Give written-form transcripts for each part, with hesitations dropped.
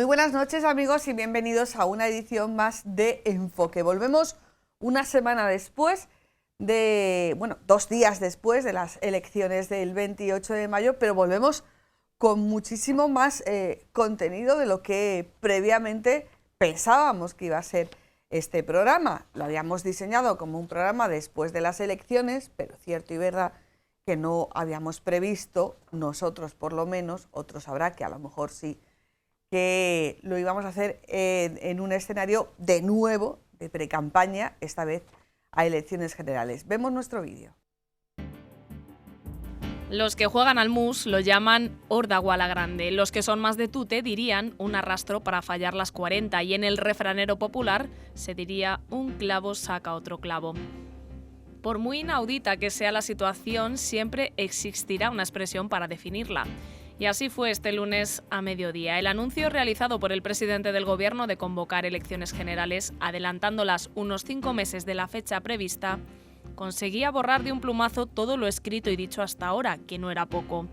Muy buenas noches, amigos, y bienvenidos a una edición más de Enfoque. Volvemos una semana después de, 2 días después de las elecciones del 28 de mayo, pero volvemos con muchísimo más contenido de lo que previamente pensábamos que iba a ser este programa. Lo habíamos diseñado como un programa después de las elecciones, pero cierto y verdad que no habíamos previsto, nosotros por lo menos, otros habrá que a lo mejor sí, que lo íbamos a hacer en un escenario de nuevo, de precampaña, esta vez a elecciones generales. Vemos nuestro vídeo. Los que juegan al mus lo llaman órdago a la grande. Los que son más de tute dirían un arrastro para fallar las 40 y en el refranero popular se diría un clavo saca otro clavo. Por muy inaudita que sea la situación, siempre existirá una expresión para definirla. Y así fue este lunes a mediodía. El anuncio realizado por el presidente del Gobierno de convocar elecciones generales, adelantándolas unos 5 meses de la fecha prevista, conseguía borrar de un plumazo todo lo escrito y dicho hasta ahora, que no era poco.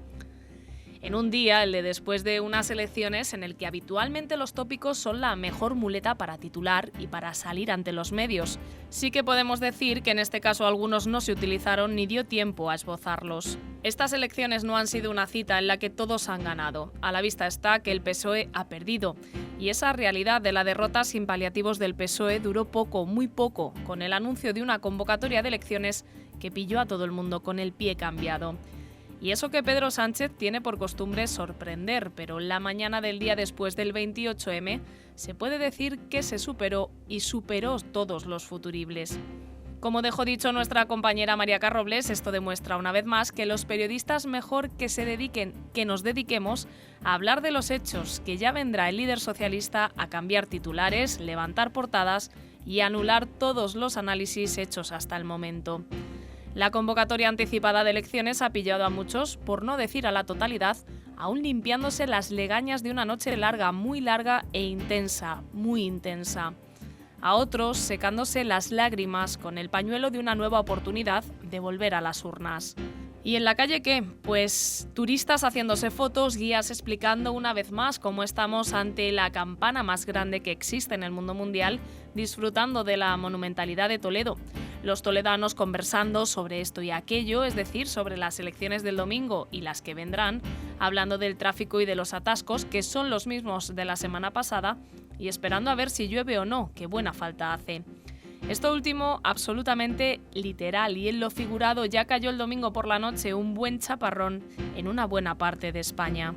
En un día, el de después de unas elecciones, en el que habitualmente los tópicos son la mejor muleta para titular y para salir ante los medios. Sí que podemos decir que en este caso algunos no se utilizaron ni dio tiempo a esbozarlos. Estas elecciones no han sido una cita en la que todos han ganado. A la vista está que el PSOE ha perdido. Y esa realidad de la derrota sin paliativos del PSOE duró poco, muy poco, con el anuncio de una convocatoria de elecciones que pilló a todo el mundo con el pie cambiado. Y eso que Pedro Sánchez tiene por costumbre sorprender, pero la mañana del día después del 28M se puede decir que se superó y superó todos los futuribles. Como dejó dicho nuestra compañera María Carrobles, esto demuestra una vez más que los periodistas mejor que nos dediquemos a hablar de los hechos, que ya vendrá el líder socialista a cambiar titulares, levantar portadas y anular todos los análisis hechos hasta el momento. La convocatoria anticipada de elecciones ha pillado a muchos, por no decir a la totalidad, aún limpiándose las legañas de una noche larga e intensa, muy intensa. A otros secándose las lágrimas con el pañuelo de una nueva oportunidad de volver a las urnas. ¿Y en la calle qué? Pues turistas haciéndose fotos, guías explicando una vez más cómo estamos ante la campana más grande que existe en el mundo mundial, disfrutando de la monumentalidad de Toledo. Los toledanos conversando sobre esto y aquello, es decir, sobre las elecciones del domingo y las que vendrán, hablando del tráfico y de los atascos, que son los mismos de la semana pasada, y esperando a ver si llueve o no, que buena falta hace. Esto último absolutamente literal, y en lo figurado ya cayó el domingo por la noche un buen chaparrón en una buena parte de España.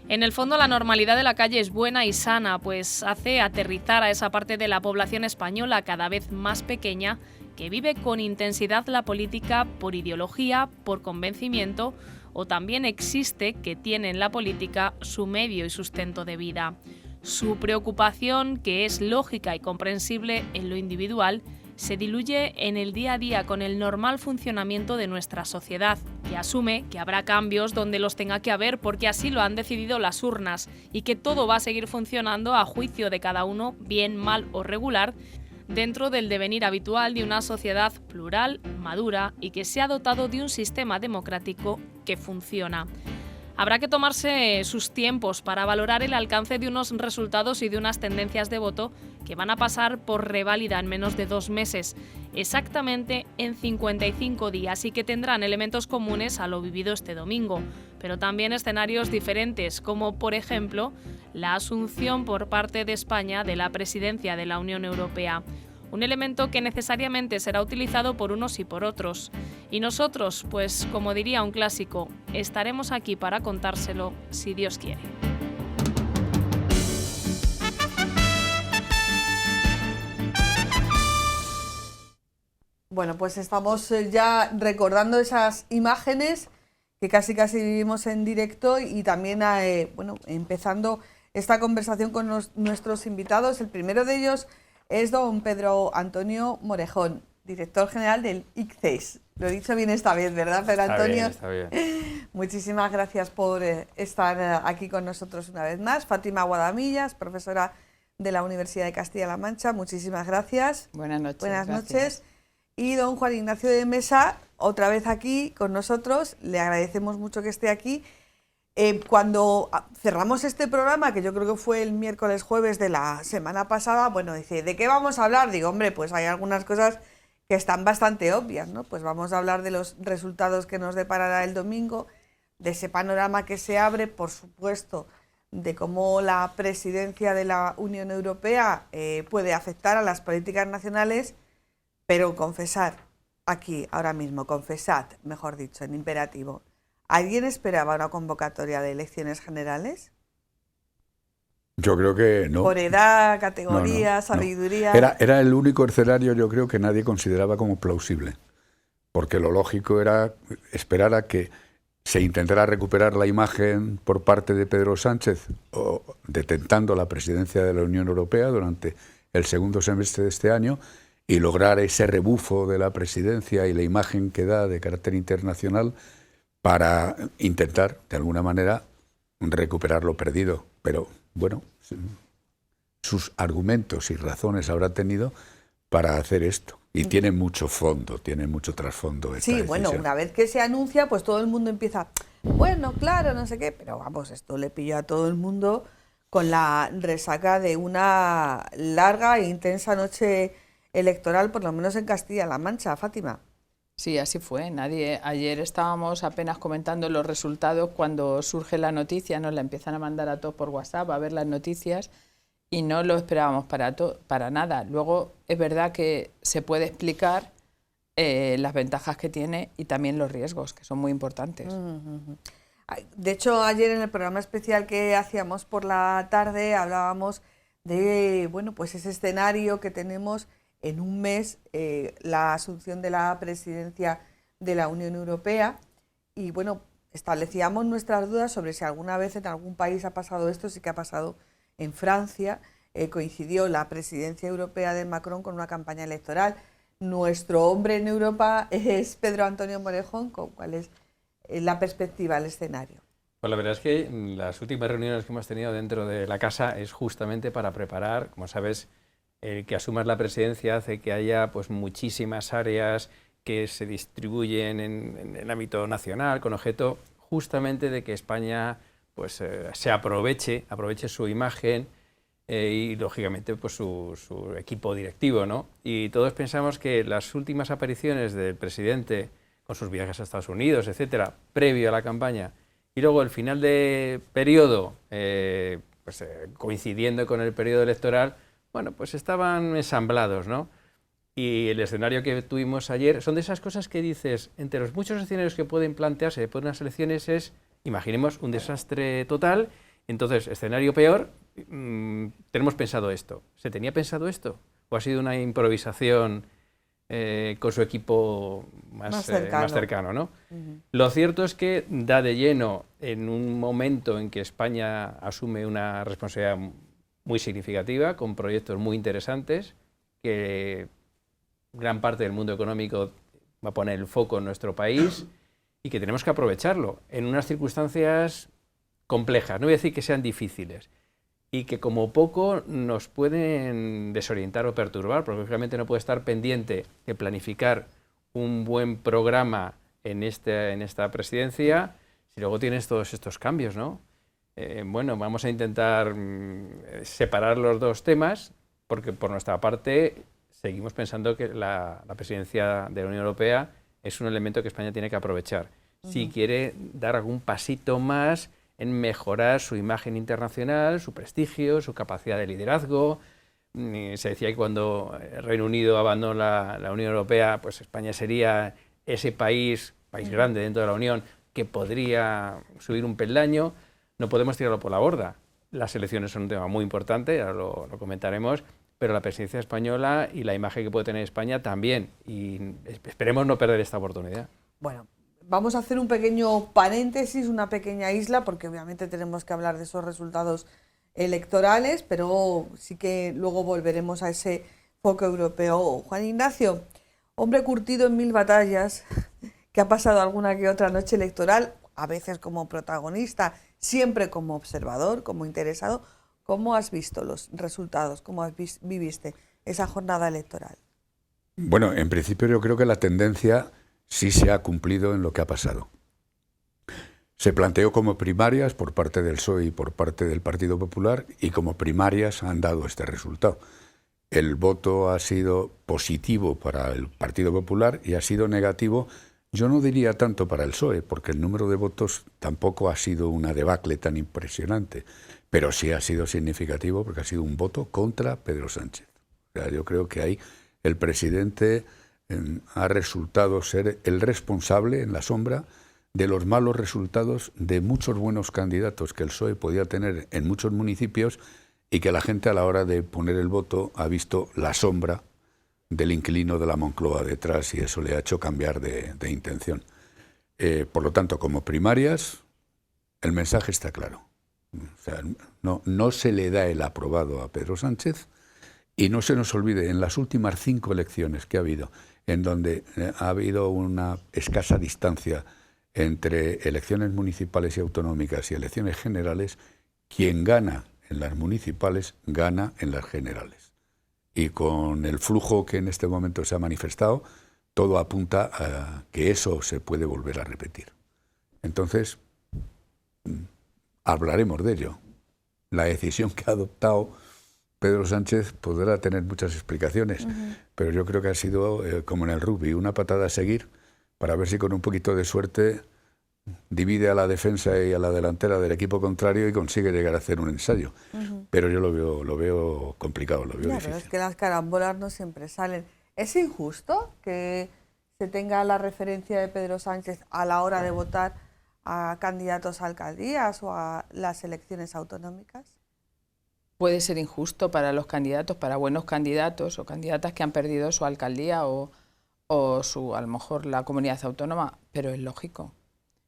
En el fondo la normalidad de la calle es buena y sana, pues hace aterrizar a esa parte de la población española cada vez más pequeña que vive con intensidad la política por ideología, por convencimiento, o también existe que tiene en la política su medio y sustento de vida. Su preocupación, que es lógica y comprensible en lo individual, se diluye en el día a día con el normal funcionamiento de nuestra sociedad y asume que habrá cambios donde los tenga que haber porque así lo han decidido las urnas y que todo va a seguir funcionando a juicio de cada uno, bien, mal o regular, dentro del devenir habitual de una sociedad plural, madura y que se ha dotado de un sistema democrático que funciona. Habrá que tomarse sus tiempos para valorar el alcance de unos resultados y de unas tendencias de voto que van a pasar por reválida en menos de 2 meses, exactamente en 55 días, y que tendrán elementos comunes a lo vivido este domingo, pero también escenarios diferentes, como por ejemplo la asunción por parte de España de la presidencia de la Unión Europea. Un elemento que necesariamente será utilizado por unos y por otros. Y nosotros, pues como diría un clásico, estaremos aquí para contárselo si Dios quiere. Bueno, pues estamos ya recordando esas imágenes que casi vivimos en directo y también empezando esta conversación con nuestros invitados. El primero de ellos es don Pedro Antonio Morejón, director general del ICCES. Lo he dicho bien esta vez, ¿verdad, Pedro Antonio? Está bien. Muchísimas gracias por estar aquí con nosotros una vez más. Fátima Guadamillas, profesora de la Universidad de Castilla-La Mancha, muchísimas gracias. Buenas noches. Buenas gracias. noches. Y don Juan Ignacio de Mesa, otra vez aquí con nosotros. Le agradecemos mucho que esté aquí. Cuando cerramos este programa, que yo creo que fue el miércoles jueves de la semana pasada, bueno, dice, ¿de qué vamos a hablar? Digo, hombre, pues hay algunas cosas que están bastante obvias, ¿no? Pues vamos a hablar de los resultados que nos deparará el domingo, de ese panorama que se abre, por supuesto, de cómo la presidencia de la Unión Europea puede afectar a las políticas nacionales, pero confesad, aquí, ahora mismo, confesad, mejor dicho, en imperativo, ¿alguien esperaba una convocatoria de elecciones generales? Yo creo que no. Por edad, categoría, sabiduría. Era el único escenario, yo creo, que nadie consideraba como plausible. Porque lo lógico era esperar a que se intentara recuperar la imagen por parte de Pedro Sánchez, detentando la presidencia de la Unión Europea durante el segundo semestre de este año, y lograr ese rebufo de la presidencia y la imagen que da de carácter internacional para intentar, de alguna manera, recuperar lo perdido. Pero, bueno, sus argumentos y razones habrá tenido para hacer esto. Y tiene mucho fondo, tiene mucho trasfondo esta decisión. Bueno, una vez que se anuncia, pues todo el mundo empieza, bueno, claro, no sé qué, pero vamos, esto le pilló a todo el mundo con la resaca de una larga e intensa noche electoral, por lo menos en Castilla-La Mancha, Fátima. Sí, así fue. Ayer estábamos apenas comentando los resultados cuando surge la noticia, nos la empiezan a mandar a todos por WhatsApp a ver las noticias y no lo esperábamos para nada. Luego es verdad que se puede explicar las ventajas que tiene y también los riesgos, que son muy importantes. De hecho, ayer en el programa especial que hacíamos por la tarde hablábamos de, bueno, pues ese escenario que tenemos en un mes, la asunción de la presidencia de la Unión Europea, y bueno, establecíamos nuestras dudas sobre si alguna vez en algún país ha pasado esto. Sí que ha pasado en Francia, coincidió la presidencia europea de Macron con una campaña electoral. Nuestro hombre en Europa es Pedro Antonio Morejón. ¿Cuál es la perspectiva, el escenario? Pues la verdad es que las últimas reuniones que hemos tenido dentro de la casa es justamente para preparar, como sabes, el que asumas la presidencia hace que haya pues muchísimas áreas que se distribuyen en el ámbito nacional con objeto justamente de que España pues se aproveche su imagen y lógicamente pues su equipo directivo, ¿no? Y todos pensamos que las últimas apariciones del presidente con sus viajes a Estados Unidos, etcétera, previo a la campaña, y luego el final de periodo coincidiendo con el periodo electoral, bueno, pues estaban ensamblados, ¿no? Y el escenario que tuvimos ayer son de esas cosas que dices, entre los muchos escenarios que pueden plantearse después de unas elecciones es, imaginemos, un desastre total. Entonces, escenario peor, tenemos pensado esto. ¿Se tenía pensado esto? ¿O ha sido una improvisación con su equipo más cercano, ¿no? Lo cierto es que da de lleno en un momento en que España asume una responsabilidad muy significativa, con proyectos muy interesantes, que gran parte del mundo económico va a poner el foco en nuestro país y que tenemos que aprovecharlo en unas circunstancias complejas, no voy a decir que sean difíciles, y que como poco nos pueden desorientar o perturbar, porque lógicamente no puede estar pendiente de planificar un buen programa en esta presidencia si luego tienes todos estos cambios, ¿no? Bueno, vamos a intentar separar los dos temas, porque por nuestra parte seguimos pensando que la presidencia de la Unión Europea es un elemento que España tiene que aprovechar. Si quiere dar algún pasito más en mejorar su imagen internacional, su prestigio, su capacidad de liderazgo. Se decía que cuando el Reino Unido abandonó la Unión Europea, pues España sería ese país grande dentro de la Unión, que podría subir un peldaño. No podemos tirarlo por la borda. Las elecciones son un tema muy importante, ahora lo comentaremos, pero la presidencia española y la imagen que puede tener España también. Y esperemos no perder esta oportunidad. Bueno, vamos a hacer un pequeño paréntesis, una pequeña isla, porque obviamente tenemos que hablar de esos resultados electorales, pero sí que luego volveremos a ese foco europeo. Juan Ignacio, hombre curtido en 1000 batallas, que ha pasado alguna que otra noche electoral, a veces como protagonista, siempre como observador, como interesado. ¿Cómo has visto los resultados? ¿Cómo viviste esa jornada electoral? Bueno, en principio yo creo que la tendencia sí se ha cumplido en lo que ha pasado. Se planteó como primarias por parte del PSOE y por parte del Partido Popular, y como primarias han dado este resultado. El voto ha sido positivo para el Partido Popular y ha sido negativo, yo no diría tanto para el PSOE, porque el número de votos tampoco ha sido una debacle tan impresionante, pero sí ha sido significativo porque ha sido un voto contra Pedro Sánchez. O sea, yo creo que ahí el presidente ha resultado ser el responsable en la sombra de los malos resultados de muchos buenos candidatos que el PSOE podía tener en muchos municipios y que la gente a la hora de poner el voto ha visto la sombra del inquilino de la Moncloa detrás y eso le ha hecho cambiar de intención. Por lo tanto, como primarias, el mensaje está claro. O sea, no se le da el aprobado a Pedro Sánchez y no se nos olvide, en las últimas 5 elecciones que ha habido, en donde ha habido una escasa distancia entre elecciones municipales y autonómicas y elecciones generales, quien gana en las municipales gana en las generales. Y con el flujo que en este momento se ha manifestado, todo apunta a que eso se puede volver a repetir. Entonces, hablaremos de ello. La decisión que ha adoptado Pedro Sánchez podrá tener muchas explicaciones, pero yo creo que ha sido, como en el rugby, una patada a seguir para ver si con un poquito de suerte divide a la defensa y a la delantera del equipo contrario y consigue llegar a hacer un ensayo. Pero yo lo veo complicado, lo veo difícil. Pero es que las carambolas no siempre salen. ¿Es injusto que se tenga la referencia de Pedro Sánchez a la hora de votar a candidatos a alcaldías o a las elecciones autonómicas? Puede ser injusto para los candidatos, para buenos candidatos o candidatas que han perdido su alcaldía o a lo mejor la comunidad autónoma, pero es lógico.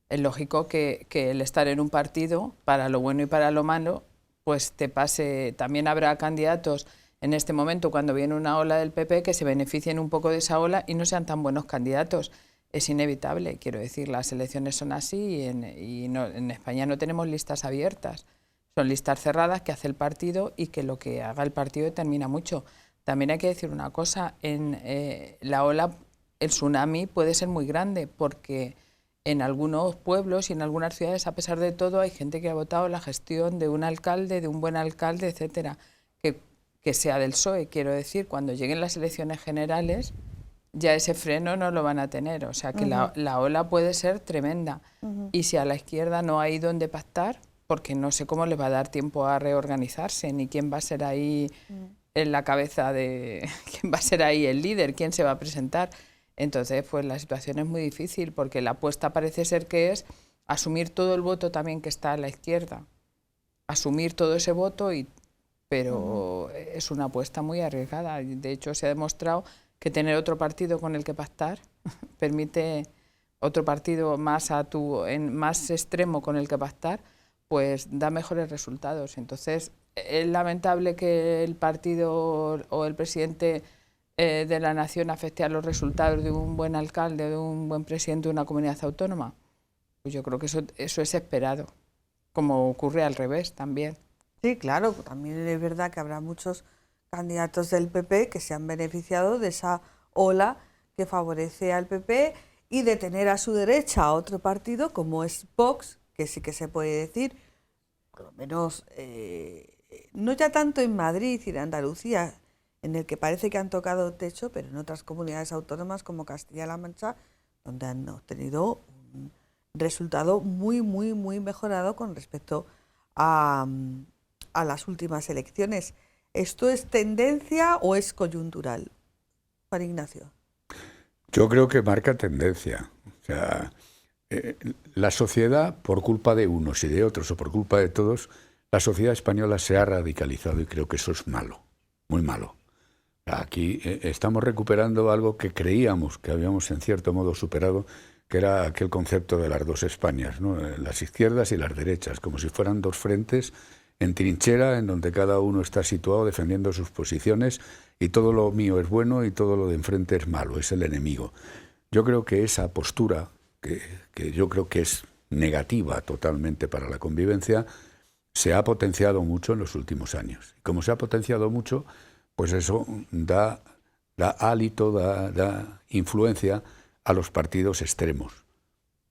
Es lógico que el estar en un partido, para lo bueno y para lo malo, pues te pase. También habrá candidatos en este momento, cuando viene una ola del PP, que se beneficien un poco de esa ola y no sean tan buenos candidatos. Es inevitable, quiero decir, las elecciones son así y en España no tenemos listas abiertas. Son listas cerradas que hace el partido y que lo que haga el partido determina mucho. También hay que decir una cosa, la ola, el tsunami puede ser muy grande porque en algunos pueblos y en algunas ciudades, a pesar de todo, hay gente que ha votado la gestión de un alcalde, de un buen alcalde, etcétera, que sea del PSOE. Quiero decir, cuando lleguen las elecciones generales, ya ese freno no lo van a tener. O sea que la ola puede ser tremenda. Y si a la izquierda no hay donde pactar, porque no sé cómo les va a dar tiempo a reorganizarse, ni quién va a ser ahí en la cabeza quién va a ser ahí el líder, quién se va a presentar. Entonces, pues la situación es muy difícil, porque la apuesta parece ser que es asumir todo el voto también que está a la izquierda, asumir todo ese voto, pero es una apuesta muy arriesgada. De hecho, se ha demostrado que tener otro partido con el que pactar permite otro partido más más extremo con el que pactar, pues da mejores resultados. Entonces, es lamentable que el partido o el presidente de la nación afecte a los resultados de un buen alcalde, de un buen presidente de una comunidad autónoma. Pues yo creo que eso es esperado, como ocurre al revés también. Sí, claro, también es verdad que habrá muchos candidatos del PP que se han beneficiado de esa ola que favorece al PP y de tener a su derecha a otro partido como es Vox, que sí que se puede decir, por lo menos, no ya tanto en Madrid y en Andalucía, en el que parece que han tocado techo, pero en otras comunidades autónomas como Castilla-La Mancha, donde han obtenido un resultado muy, muy, muy mejorado con respecto a las últimas elecciones. ¿Esto es tendencia o es coyuntural? Juan Ignacio. Yo creo que marca tendencia. O sea, la sociedad, por culpa de unos y de otros, o por culpa de todos, la sociedad española se ha radicalizado y creo que eso es malo, muy malo. Aquí estamos recuperando algo que creíamos que habíamos en cierto modo superado, que era aquel concepto de las dos Españas, ¿no? Las izquierdas y las derechas, como si fueran dos frentes en trinchera, en donde cada uno está situado defendiendo sus posiciones y todo lo mío es bueno y todo lo de enfrente es malo, es el enemigo. Yo creo que esa postura, que yo creo que es negativa totalmente para la convivencia, se ha potenciado mucho en los últimos años. Y como se ha potenciado mucho, pues eso da hálito, da influencia a los partidos extremos.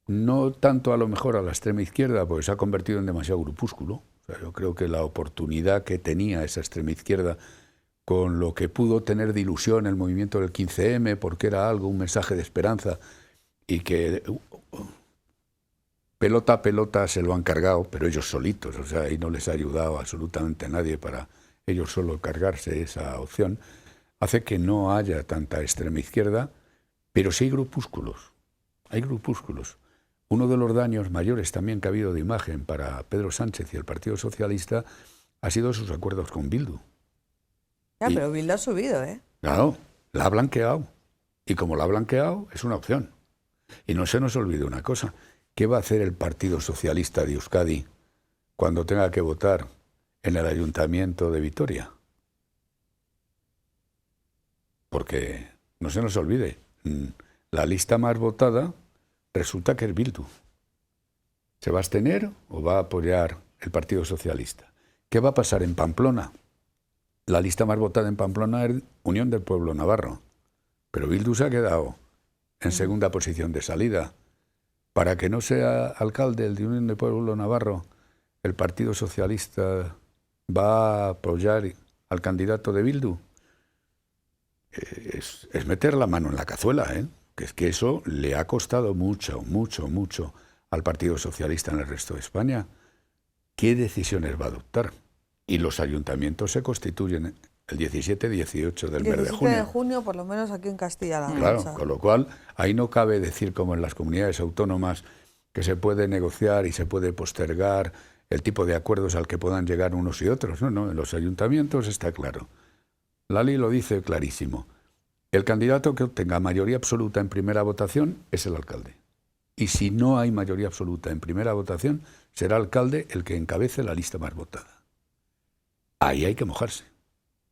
no tanto a lo mejor a la extrema izquierda, porque se ha convertido en demasiado grupúsculo. O sea, yo creo que la oportunidad que tenía esa extrema izquierda con lo que pudo tener de ilusión el movimiento del 15M, porque era algo, un mensaje de esperanza, y que pelota a pelota se lo han cargado, pero ellos solitos, o sea, ahí no les ha ayudado absolutamente nadie para ellos solo cargarse esa opción, hace que no haya tanta extrema izquierda, pero sí hay grupúsculos, hay grupúsculos. Uno de los daños mayores también que ha habido de imagen para Pedro Sánchez y el Partido Socialista ha sido sus acuerdos con Bildu. Ya, pero Bildu ha subido, ¿eh? Claro, la ha blanqueado. Y como la ha blanqueado, es una opción. Y no se nos olvide una cosa. ¿Qué va a hacer el Partido Socialista de Euskadi cuando tenga que votar en el Ayuntamiento de Vitoria? Porque no se nos olvide, la lista más votada resulta que es Bildu. ¿Se va a abstener o va a apoyar el Partido Socialista? ¿Qué va a pasar en Pamplona? La lista más votada en Pamplona es Unión del Pueblo Navarro, pero Bildu se ha quedado en segunda posición de salida. Para que no sea alcalde el de Unión del Pueblo Navarro, el Partido Socialista va a apoyar al candidato de Bildu. Es meter la mano en la cazuela, ¿eh? Que es que eso le ha costado mucho al Partido Socialista en el resto de España. ¿Qué decisiones va a adoptar? Y los ayuntamientos se constituyen el 17-18 del mes de 17 junio. de junio, por lo menos aquí en Castilla-La Mancha. Claro, con lo cual ahí no cabe decir como en las comunidades autónomas que se puede negociar y se puede postergar el tipo de acuerdos al que puedan llegar unos y otros. No, en los ayuntamientos está claro. La ley lo dice clarísimo. El candidato que obtenga mayoría absoluta en primera votación es el alcalde. Y si no hay mayoría absoluta en primera votación, será el alcalde el que encabece la lista más votada. Ahí hay que mojarse.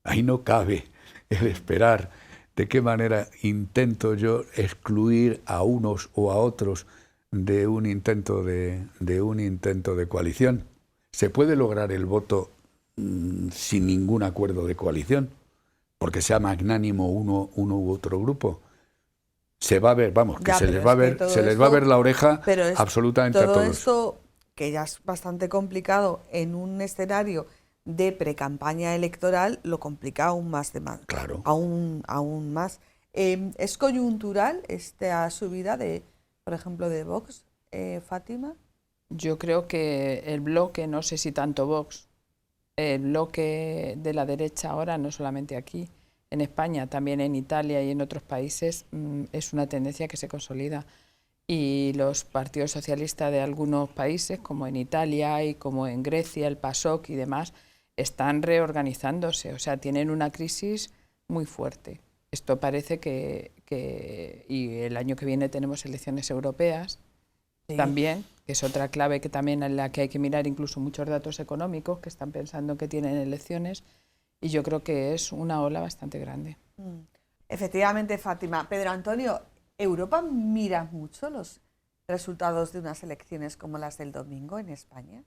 Ahí no cabe el esperar de qué manera intento yo excluir a unos o a otros de un intento de coalición. ¿Se puede lograr el voto sin ningún acuerdo de coalición? Porque sea magnánimo uno u otro grupo. Se va a ver, vamos, que Ya, se pero les va a es ver, que se todo les va a ver esto- la oreja pero es absolutamente a todo todos. esto, que ya es bastante complicado en un escenario de precampaña electoral, lo complica aún más, Claro. aún más. ¿Es coyuntural esta subida de, por ejemplo, de Vox, Fátima? Yo creo que el bloque, no sé si tanto Vox, el bloque de la derecha ahora, no solamente aquí, en España, también en Italia y en otros países, es una tendencia que se consolida. Y los partidos socialistas de algunos países, como en Italia y como en Grecia, el PASOK y demás, están reorganizándose, o sea, tienen una crisis muy fuerte. Esto parece y el año que viene tenemos elecciones europeas, Sí. también, que es otra clave que también en la que hay que mirar incluso muchos datos económicos que están pensando que tienen elecciones, y yo creo que es una ola bastante grande. Efectivamente, Fátima. Pedro Antonio, ¿Europa mira mucho los resultados de unas elecciones como las del domingo en España?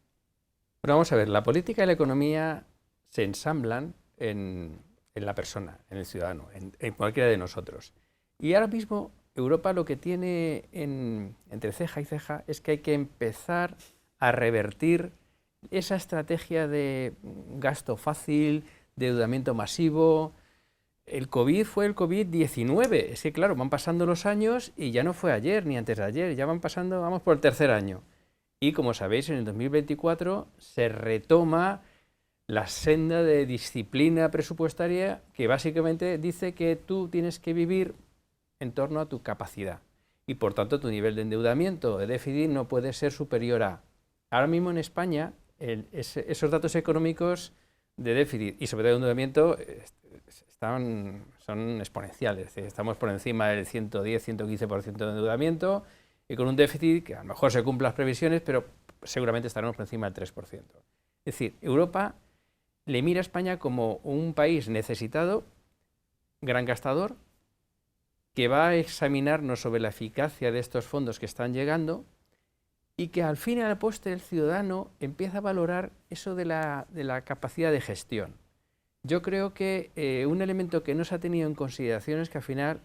Pero vamos a ver, la política y la economía se ensamblan en la persona, en el ciudadano, en cualquiera de nosotros. Y ahora mismo Europa lo que tiene entre ceja y ceja es que hay que empezar a revertir esa estrategia de gasto fácil, de endeudamiento masivo. El COVID fue el COVID-19. Es que, claro, van pasando los años y ya no fue ayer ni antes de ayer, ya van pasando, vamos por el tercer año. Y como sabéis, en el 2024 se retoma la senda de disciplina presupuestaria que básicamente dice que tú tienes que vivir en torno a tu capacidad. Y por tanto tu nivel de endeudamiento, de déficit, no puede ser superior a... Ahora mismo en España, esos datos económicos de déficit y sobre todo de endeudamiento son exponenciales. Es decir, estamos por encima del 110-115% de endeudamiento y con un déficit que a lo mejor se cumplen las previsiones, pero seguramente estaremos por encima del 3%. Es decir, Europa le mira a España como un país necesitado, gran gastador, que va a examinarnos sobre la eficacia de estos fondos que están llegando y que al fin y al postre el ciudadano empieza a valorar eso de la capacidad de gestión. Yo creo que un elemento que no se ha tenido en consideración es que al final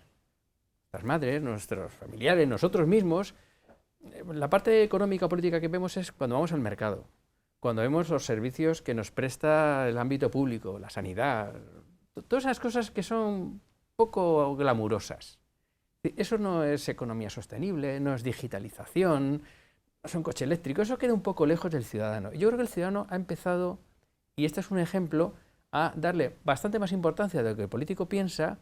las madres, nuestros familiares, nosotros mismos, la parte económica o política que vemos es cuando vamos al mercado, cuando vemos los servicios que nos presta el ámbito público, la sanidad, todas esas cosas que son poco glamurosas. Eso no es economía sostenible, no es digitalización, no es un coche eléctrico, eso queda un poco lejos del ciudadano. Yo creo que el ciudadano ha empezado, y este es un ejemplo, a darle bastante más importancia de lo que el político piensa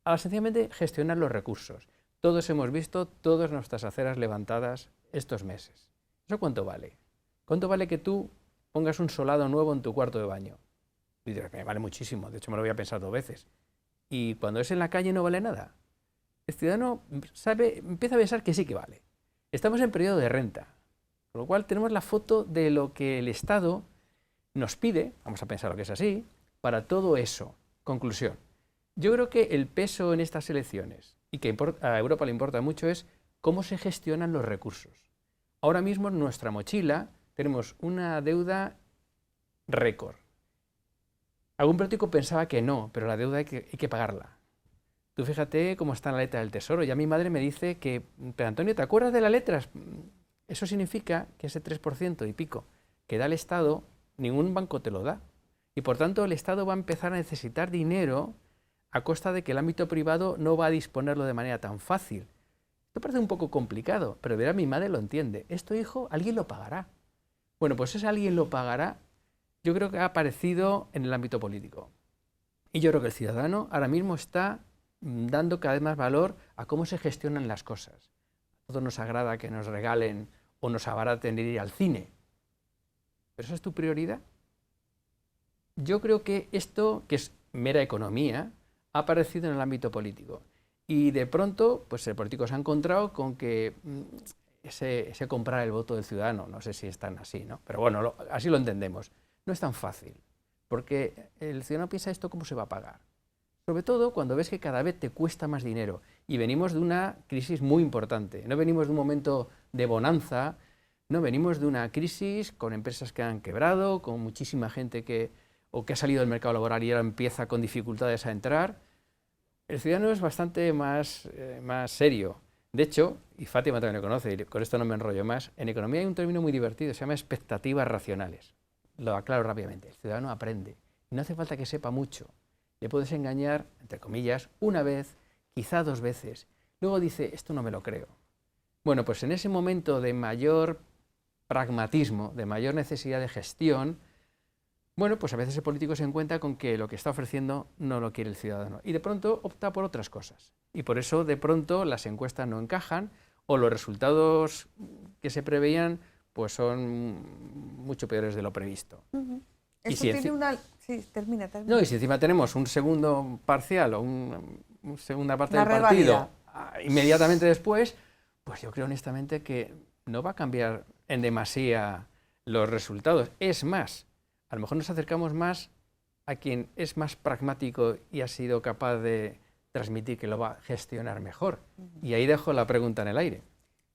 a sencillamente gestionar los recursos. Todos hemos visto todas nuestras aceras levantadas estos meses. ¿Eso cuánto vale? ¿Cuánto vale que tú pongas un solado nuevo en tu cuarto de baño? Y dirás que me vale muchísimo, de hecho me lo voy a pensar 2 veces. Y cuando es en la calle no vale nada. El ciudadano empieza a pensar que sí que vale. Estamos en periodo de renta, con lo cual tenemos la foto de lo que el Estado nos pide, vamos a pensar lo que es así, para todo eso. Conclusión. Yo creo que el peso en estas elecciones, y que a Europa le importa mucho, es cómo se gestionan los recursos. Ahora mismo en nuestra mochila tenemos una deuda récord. Algún político pensaba que no, pero la deuda hay que pagarla. Tú fíjate cómo está la letra del Tesoro. Ya mi madre me dice que, pero Antonio, ¿te acuerdas de las letras? Eso significa que ese 3% y pico que da el Estado, ningún banco te lo da. Y por tanto el Estado va a empezar a necesitar dinero a costa de que el ámbito privado no va a disponerlo de manera tan fácil. Esto parece un poco complicado, pero verá, mi madre lo entiende. Esto, hijo, alguien lo pagará. Bueno, pues ese alguien lo pagará, yo creo que ha aparecido en el ámbito político. Y yo creo que el ciudadano ahora mismo está dando cada vez más valor a cómo se gestionan las cosas. A todos nos agrada que nos regalen o nos abaraten ir al cine. ¿Pero esa es tu prioridad? Yo creo que esto, que es mera economía, ha aparecido en el ámbito político. Y de pronto, pues el político se ha encontrado con que ese comprar el voto del ciudadano, no sé si es tan así, ¿no? Pero bueno, así lo entendemos. No es tan fácil, porque el ciudadano piensa esto cómo se va a pagar. Sobre todo cuando ves que cada vez te cuesta más dinero. Y venimos de una crisis muy importante. No venimos de un momento de bonanza, no, venimos de una crisis con empresas que han quebrado, con muchísima gente que ha salido del mercado laboral y ahora empieza con dificultades a entrar. El ciudadano es bastante más serio. De hecho, y Fátima también lo conoce, y con esto no me enrollo más, en economía hay un término muy divertido, se llama expectativas racionales. Lo aclaro rápidamente. El ciudadano aprende. No hace falta que sepa mucho. Le puedes engañar, entre comillas, una vez, quizá 2 veces. Luego dice, esto no me lo creo. Bueno, pues en ese momento de mayor pragmatismo, de mayor necesidad de gestión, bueno, pues a veces el político se encuentra con que lo que está ofreciendo no lo quiere el ciudadano. Y de pronto opta por otras cosas. Y por eso de pronto las encuestas no encajan o los resultados que se preveían pues son mucho peores de lo previsto. Uh-huh. Y Eso si tiene una... Sí, termina. No, y si encima tenemos un segundo parcial o una segunda parte Una del partido revalida. Inmediatamente después, pues yo creo honestamente que no va a cambiar en demasía los resultados. Es más, a lo mejor nos acercamos más a quien es más pragmático y ha sido capaz de transmitir que lo va a gestionar mejor. Y ahí dejo la pregunta en el aire.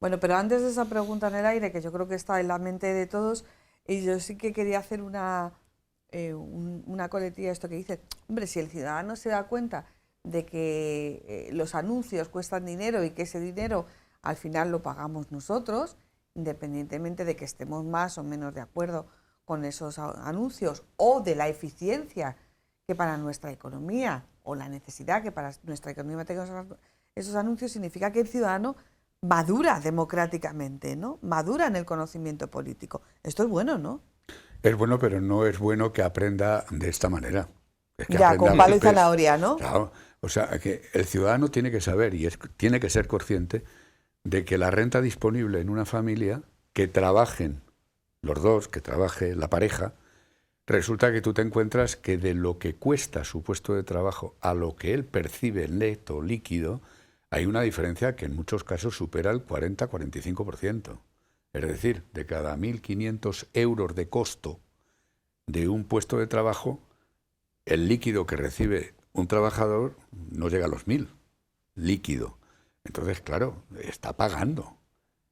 Bueno, pero antes de esa pregunta en el aire, que yo creo que está en la mente de todos, y yo sí que quería hacer una coletilla esto que dice, hombre, si el ciudadano se da cuenta de que los anuncios cuestan dinero y que ese dinero al final lo pagamos nosotros, independientemente de que estemos más o menos de acuerdo con esos anuncios o de la eficiencia que para nuestra economía o la necesidad que para nuestra economía tenga esos anuncios, significa que el ciudadano madura democráticamente, ¿no? Madura en el conocimiento político. Esto es bueno, ¿no? Es bueno, pero no es bueno que aprenda de esta manera. Es que Ya, con palo y golpes. zanahoria, ¿no? Claro, o sea, que el ciudadano tiene que saber y tiene que ser consciente de que la renta disponible en una familia, que trabajen los dos, que trabaje la pareja, resulta que tú te encuentras que de lo que cuesta su puesto de trabajo a lo que él percibe neto, líquido, hay una diferencia que en muchos casos supera el 40-45%. Es decir, de cada 1.500 euros de costo de un puesto de trabajo, el líquido que recibe un trabajador no llega a los 1.000, líquido. Entonces, claro, está pagando.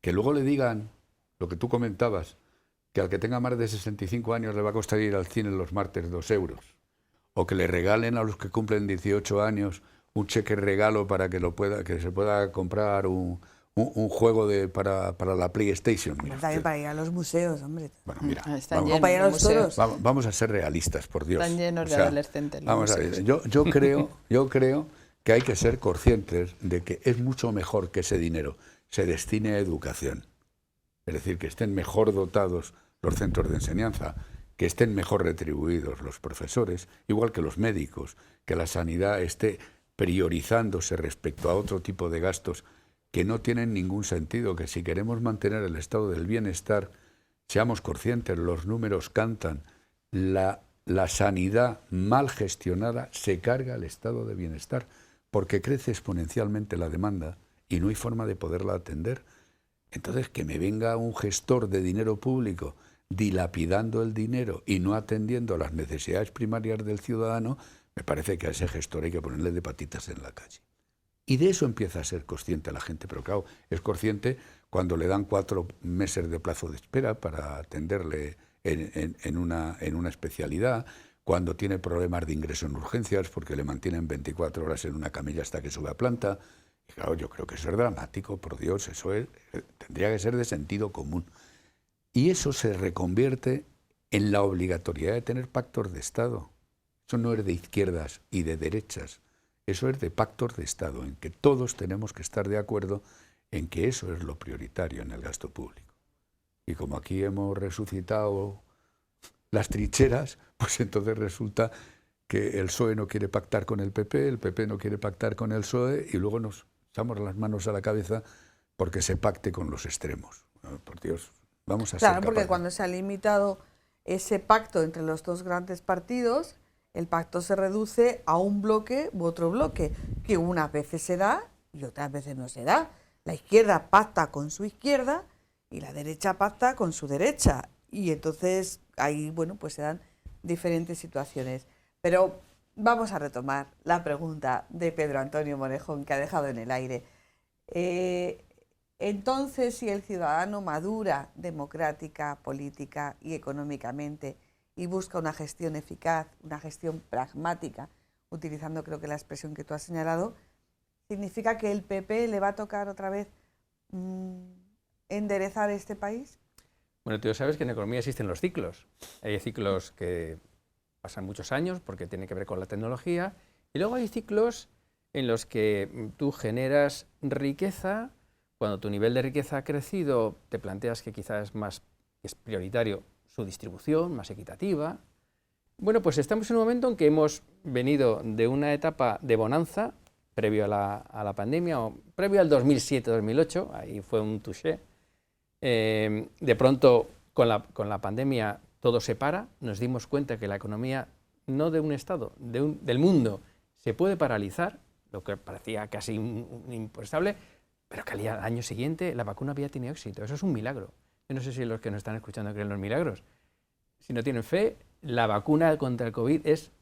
Que luego le digan lo que tú comentabas, que al que tenga más de 65 años le va a costar ir al cine los martes 2 euros. O que le regalen a los que cumplen 18 años un cheque regalo para que se pueda comprar un un juego para la PlayStation. Mira, También para ir a los museos, hombre. bueno, mira, Están vamos, O para ir a los museos. toros. vamos a ser realistas, por Dios. Están llenos O de sea, adolescentes los Vamos a ver, museos. yo creo que hay que ser conscientes de que es mucho mejor que ese dinero se destine a educación. Es decir, que estén mejor dotados los centros de enseñanza, que estén mejor retribuidos los profesores, igual que los médicos, que la sanidad esté priorizándose respecto a otro tipo de gastos que no tienen ningún sentido, que si queremos mantener el estado del bienestar, seamos conscientes, los números cantan, la sanidad mal gestionada se carga el estado de bienestar, porque crece exponencialmente la demanda y no hay forma de poderla atender. Entonces, que me venga un gestor de dinero público dilapidando el dinero y no atendiendo las necesidades primarias del ciudadano, me parece que a ese gestor hay que ponerle de patitas en la calle. Y de eso empieza a ser consciente la gente, pero claro, es consciente cuando le dan 4 meses de plazo de espera para atenderle en una especialidad, cuando tiene problemas de ingreso en urgencias porque le mantienen 24 horas en una camilla hasta que sube a planta. Y claro, yo creo que eso es dramático, por Dios, tendría que ser de sentido común. Y eso se reconvierte en la obligatoriedad de tener pactos de Estado. Eso no es de izquierdas y de derechas, eso es de pactos de Estado, en que todos tenemos que estar de acuerdo en que eso es lo prioritario en el gasto público. Y como aquí hemos resucitado las trincheras, pues entonces resulta que el PSOE no quiere pactar con el PP no quiere pactar con el PSOE y luego nos echamos las manos a la cabeza porque se pacte con los extremos. Por Dios, vamos a ser Claro, porque capaces. cuando se ha limitado ese pacto entre los dos grandes partidos, el pacto se reduce a un bloque u otro bloque, que unas veces se da y otras veces no se da. La izquierda pacta con su izquierda y la derecha pacta con su derecha. Y entonces ahí, bueno, pues se dan diferentes situaciones. Pero vamos a retomar la pregunta de Pedro Antonio Morejón, que ha dejado en el aire. Entonces, si el ciudadano madura democrática, política y económicamente y busca una gestión eficaz, una gestión pragmática, utilizando creo que la expresión que tú has señalado, ¿significa que el PP le va a tocar otra vez enderezar este país? Bueno, tú ya sabes que en economía existen los ciclos. Hay ciclos que pasan muchos años porque tienen que ver con la tecnología y luego hay ciclos en los que tú generas riqueza. Cuando tu nivel de riqueza ha crecido, te planteas que quizás es prioritario su distribución, más equitativa. Bueno, pues estamos en un momento en que hemos venido de una etapa de bonanza previo a la pandemia, o previo al 2007-2008, ahí fue un touché. De pronto, con la pandemia, todo se para, nos dimos cuenta que la economía, no de un Estado, del mundo, se puede paralizar, lo que parecía casi impensable, pero que al año siguiente la vacuna había tenido éxito. Eso es un milagro. Yo no sé si los que nos están escuchando creen los milagros. Si no tienen fe, la vacuna contra el COVID es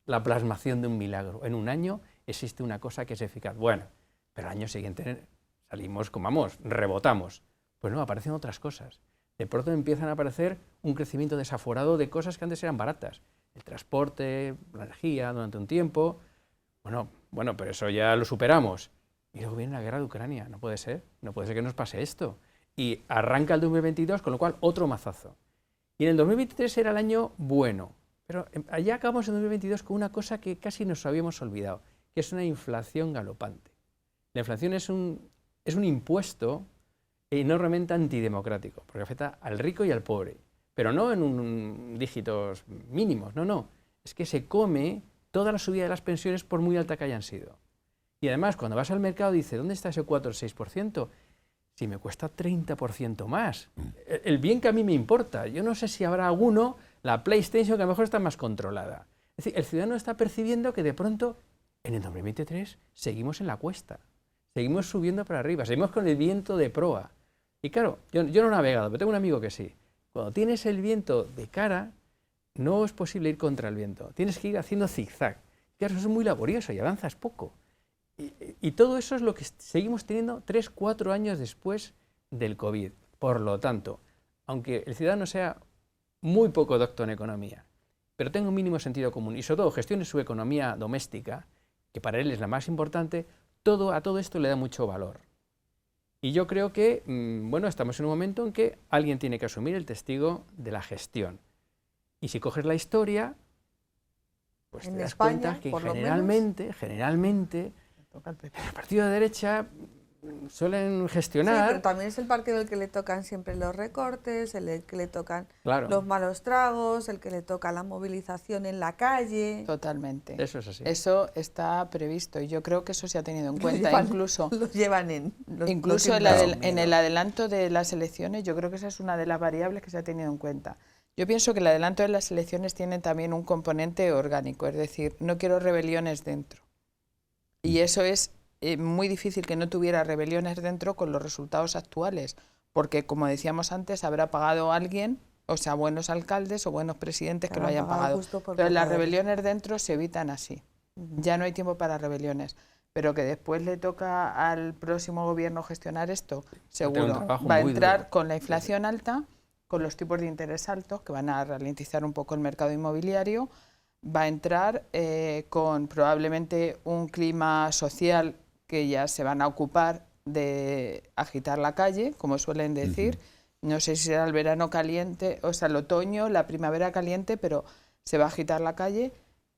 la plasmación de un milagro. En un año existe una cosa que es eficaz. Bueno, pero al año siguiente salimos como vamos, rebotamos. Pues no, aparecen otras cosas. De pronto empiezan a aparecer un crecimiento desaforado de cosas que antes eran baratas. El transporte, la energía durante un tiempo. Bueno, pero eso ya lo superamos. Y luego viene la guerra de Ucrania. No puede ser que nos pase esto. Y arranca el 2022, con lo cual otro mazazo. Y en el 2023 era el año bueno, pero allá acabamos en 2022 con una cosa que casi nos habíamos olvidado, que es una inflación galopante. La inflación es un impuesto enormemente antidemocrático, porque afecta al rico y al pobre, pero no en dígitos mínimos, no, es que se come toda la subida de las pensiones por muy alta que hayan sido. Y además, cuando vas al mercado, dice, ¿dónde está ese 4 o 6%? Si me cuesta 30% más. El bien que a mí me importa. Yo no sé si habrá alguno, la PlayStation, que a lo mejor está más controlada. Es decir, el ciudadano está percibiendo que de pronto, en el 2023, seguimos en la cuesta. Seguimos subiendo para arriba, seguimos con el viento de proa. Y claro, yo no he navegado, pero tengo un amigo que sí. Cuando tienes el viento de cara, no es posible ir contra el viento. Tienes que ir haciendo zigzag. Claro, eso es muy laborioso y avanzas poco. Y todo eso es lo que seguimos teniendo 3-4 años después del COVID. Por lo tanto, aunque el ciudadano sea muy poco docto en economía, pero tenga un mínimo sentido común y sobre todo gestione su economía doméstica, que para él es la más importante, a todo esto le da mucho valor. Y yo creo que, bueno, estamos en un momento en que alguien tiene que asumir el testigo de la gestión. Y si coges la historia, pues En te das España, cuenta que por lo generalmente, el partido de derecha suelen Sí, gestionar. pero también es el partido al que le tocan siempre los recortes, el que le tocan Claro. los malos tragos, el que le toca la movilización en la calle. Totalmente. Eso es así. Eso está previsto y yo creo que eso se ha tenido en cuenta. Lo llevan en Incluso los en el adelanto de las elecciones, yo creo que esa es una de las variables que se ha tenido en cuenta. Yo pienso que el adelanto de las elecciones tiene también un componente orgánico, es decir, no quiero rebeliones dentro. Y eso es muy difícil que no tuviera rebeliones dentro con los resultados actuales, porque como decíamos antes, habrá pagado alguien, o sea, buenos alcaldes o buenos presidentes que lo hayan pagado. Entonces las rebeliones dentro se evitan así. Ya no hay tiempo para rebeliones. Pero que después le toca al próximo gobierno gestionar esto, seguro. Va a entrar con la inflación alta, con los tipos de interés altos, que van a ralentizar un poco el mercado inmobiliario, va a entrar con probablemente un clima social que ya se van a ocupar de agitar la calle, como suelen decir. No sé si será el verano caliente, o sea, el otoño, la primavera caliente, pero se va a agitar la calle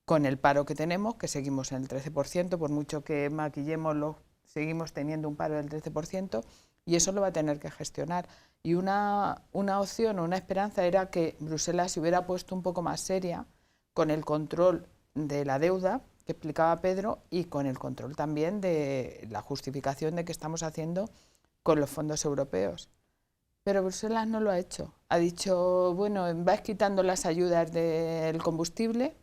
con el paro que tenemos, que seguimos en el 13%, por mucho que maquillémoslo, seguimos teniendo un paro del 13%, y eso lo va a tener que gestionar. Y una opción o una esperanza era que Bruselas se hubiera puesto un poco más seria con el control de la deuda, que explicaba Pedro, y con el control también de la justificación de que estamos haciendo con los fondos europeos. Pero Bruselas no lo ha hecho. Ha dicho, bueno, vais quitando las ayudas del combustible,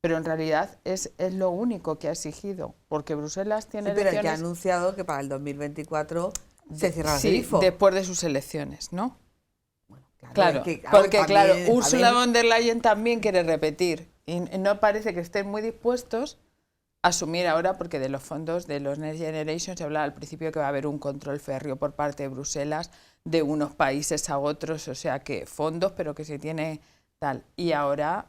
pero en realidad es lo único que ha exigido, porque Bruselas tiene pero elecciones... que ha anunciado que para el 2024 se cierra el grifo. Después de sus elecciones, ¿no? Bueno, claro, porque también, Ursula von der Leyen también quiere repetir y no parece que estén muy dispuestos a asumir ahora, porque de los fondos de los Next Generation se hablaba al principio que va a haber un control férreo por parte de Bruselas de unos países a otros, o sea que fondos, pero que se tiene tal. Y ahora,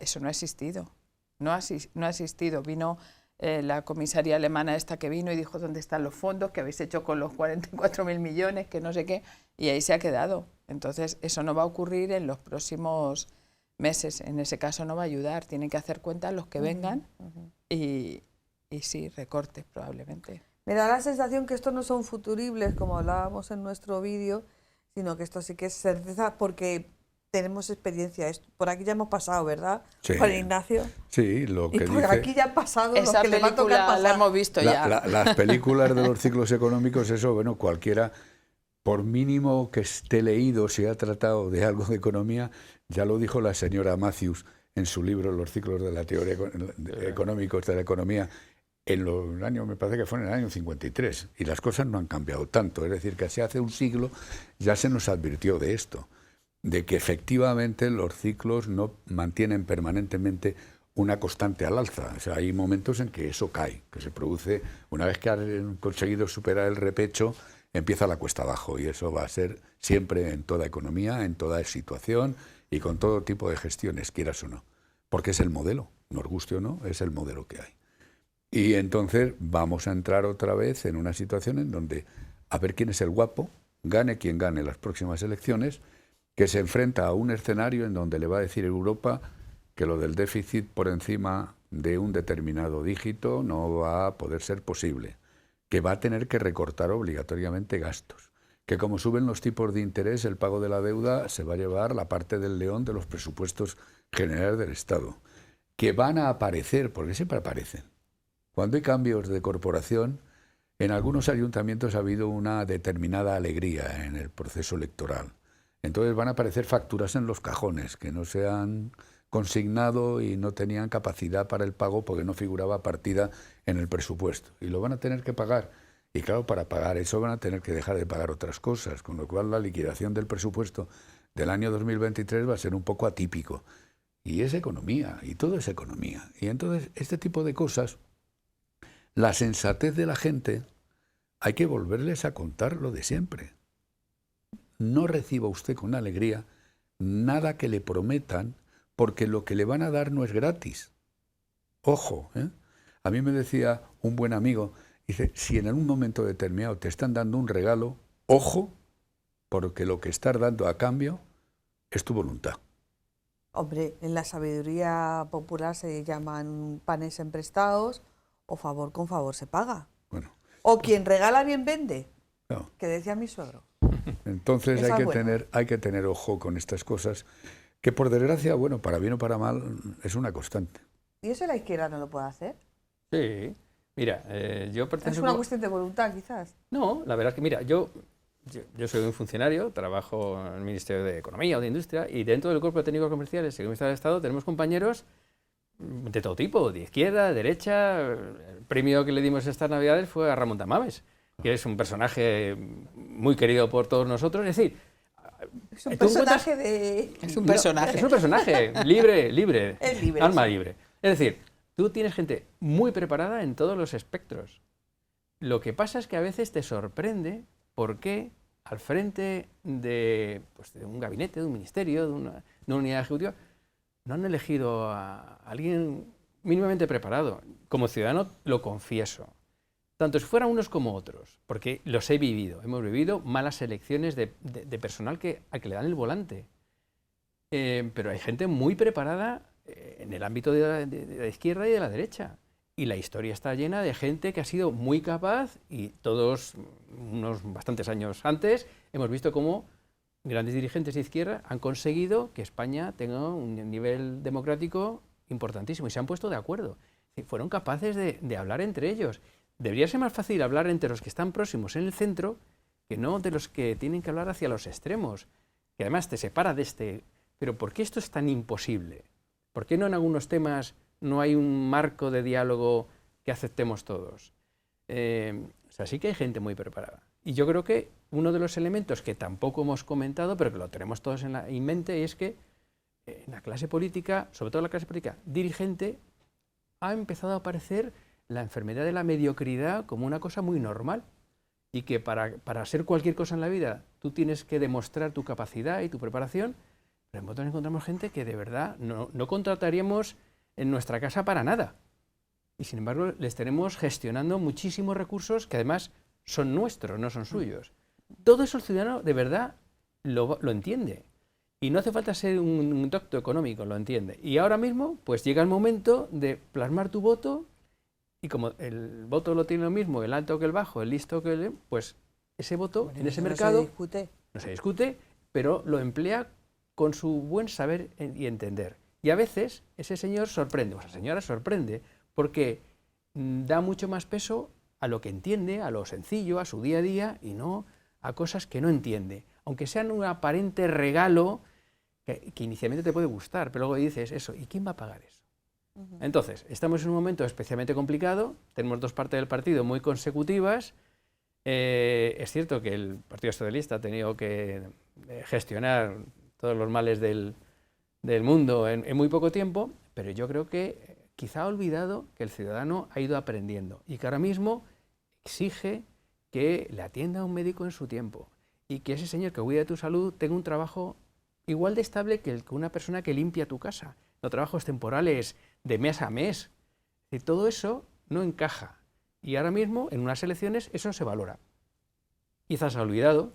eso no ha existido, no ha existido. Vino la comisaria alemana esta que vino y dijo dónde están los fondos que habéis hecho con los 44.000 millones, que no sé qué, y ahí se ha quedado. Entonces eso no va a ocurrir en los próximos meses, en ese caso no va a ayudar, tienen que hacer cuentas los que vengan y sí, recortes probablemente. Me da la sensación que esto no son futuribles, como hablábamos en nuestro vídeo, sino que esto sí que es certeza, porque tenemos experiencia. Por aquí ya hemos pasado, ¿verdad? Sí. Juan Ignacio. Sí, lo que y por dice... aquí ya han pasado Esa lo que les va a tocar película pasar. la hemos visto ya. Las películas de los ciclos económicos, eso, bueno, cualquiera, por mínimo que esté leído, si ha tratado de algo de economía, ya lo dijo la señora Matthews en su libro Los ciclos de la teoría económicos de la economía, en los años, me parece que fue en el año 53, y las cosas no han cambiado tanto. Es decir, que hace un siglo ya se nos advirtió de esto, de que efectivamente los ciclos no mantienen permanentemente una constante al alza. O sea, hay momentos en que eso cae, que se produce, una vez que han conseguido superar el repecho, empieza la cuesta abajo, y eso va a ser siempre en toda economía, en toda situación y con todo tipo de gestiones, quieras o no, porque es el modelo, nos guste o no, es el modelo que hay. Y entonces vamos a entrar otra vez en una situación en donde a ver quién es el guapo, gane quien gane las próximas elecciones, que se enfrenta a un escenario en donde le va a decir Europa que lo del déficit por encima de un determinado dígito no va a poder ser posible, que va a tener que recortar obligatoriamente gastos, que como suben los tipos de interés, el pago de la deuda se va a llevar la parte del león de los presupuestos generales del Estado, que van a aparecer, porque siempre aparecen. Cuando hay cambios de corporación, en algunos ayuntamientos ha habido una determinada alegría en el proceso electoral. Entonces van a aparecer facturas en los cajones que no se han consignado y no tenían capacidad para el pago porque no figuraba partida en el presupuesto. Y lo van a tener que pagar. Y claro, para pagar eso van a tener que dejar de pagar otras cosas, con lo cual la liquidación del presupuesto del año 2023 va a ser un poco atípico. Y es economía, y todo es economía. Y entonces este tipo de cosas, la sensatez de la gente, hay que volverles a contar lo de siempre. No reciba usted con alegría nada que le prometan, porque lo que le van a dar no es gratis. Ojo, ¿eh? A mí me decía un buen amigo, Dice, si en un momento determinado te están dando un regalo, ojo, porque lo que estás dando a cambio es tu voluntad. Hombre, en la sabiduría popular se llaman panes emprestados o favor con favor se paga. Bueno, O quien regala bien vende, no. que decía mi suegro. Entonces Esa hay es que, buena. hay que tener ojo con estas cosas, que por desgracia, bueno, para bien o para mal, es una constante. ¿Y eso la izquierda no lo puede hacer? Sí. Mira, yo Es pertenezco... una cuestión de voluntad, quizás. No, la verdad es que, mira, yo soy un funcionario, trabajo en el Ministerio de Economía o de Industria, y dentro del Cuerpo de Técnicos Comerciales y el Ministerio de Estado tenemos compañeros de todo tipo, de izquierda, de derecha. El premio que le dimos estas Navidades fue a Ramón Tamames, que es un personaje muy querido por todos nosotros. Es decir, Es un ¿tú encuentras- personaje de... Es un No, personaje. es un personaje libre, Es libre, alma sí. libre. Es decir, tú tienes gente muy preparada en todos los espectros. Lo que pasa es que a veces te sorprende por qué al frente de un gabinete, de un ministerio, de una unidad ejecutiva, no han elegido a alguien mínimamente preparado. Como ciudadano lo confieso. Tanto si fueran unos como otros, porque los he vivido. Hemos vivido malas elecciones de personal al que le dan el volante. Pero hay gente muy preparada en el ámbito de la izquierda y de la derecha. Y la historia está llena de gente que ha sido muy capaz, y todos, unos bastantes años antes, hemos visto cómo grandes dirigentes de izquierda han conseguido que España tenga un nivel democrático importantísimo y se han puesto de acuerdo. Fueron capaces de hablar entre ellos. Debería ser más fácil hablar entre los que están próximos en el centro que no de los que tienen que hablar hacia los extremos, que además te separa de este... Pero ¿por qué esto es tan imposible? ¿Por qué no en algunos temas no hay un marco de diálogo que aceptemos todos? Sí que hay gente muy preparada. Y yo creo que uno de los elementos que tampoco hemos comentado, pero que lo tenemos todos en mente, es que en la clase política, sobre todo la clase política dirigente, ha empezado a aparecer la enfermedad de la mediocridad como una cosa muy normal, y que para hacer cualquier cosa en la vida tú tienes que demostrar tu capacidad y tu preparación. Pero nosotros encontramos gente que de verdad no contrataríamos en nuestra casa para nada. Y sin embargo les tenemos gestionando muchísimos recursos que además son nuestros, no son suyos. Todo eso el ciudadano de verdad lo entiende. Y no hace falta ser un docto económico, lo entiende. Y ahora mismo pues llega el momento de plasmar tu voto, y como el voto lo tiene lo mismo, el alto que el bajo, el listo que el... pues ese voto Bueno, en ese no mercado se discute. no se discute, pero lo emplea con su buen saber y entender. Y a veces ese señor sorprende, o esa señora sorprende, porque da mucho más peso a lo que entiende, a lo sencillo, a su día a día, y no a cosas que no entiende. Aunque sean un aparente regalo que inicialmente te puede gustar, pero luego dices eso, ¿y quién va a pagar eso? Entonces, estamos en un momento especialmente complicado, tenemos dos partes del partido muy consecutivas. Es cierto que el Partido Socialista ha tenido que gestionar todos los males del mundo en muy poco tiempo, pero yo creo que quizá ha olvidado que el ciudadano ha ido aprendiendo y que ahora mismo exige que le atienda a un médico en su tiempo y que ese señor que cuida de tu salud tenga un trabajo igual de estable que una persona que limpia tu casa, no trabajos temporales de mes a mes. Y todo eso no encaja. Y ahora mismo, en unas elecciones, eso se valora. Quizás se ha olvidado,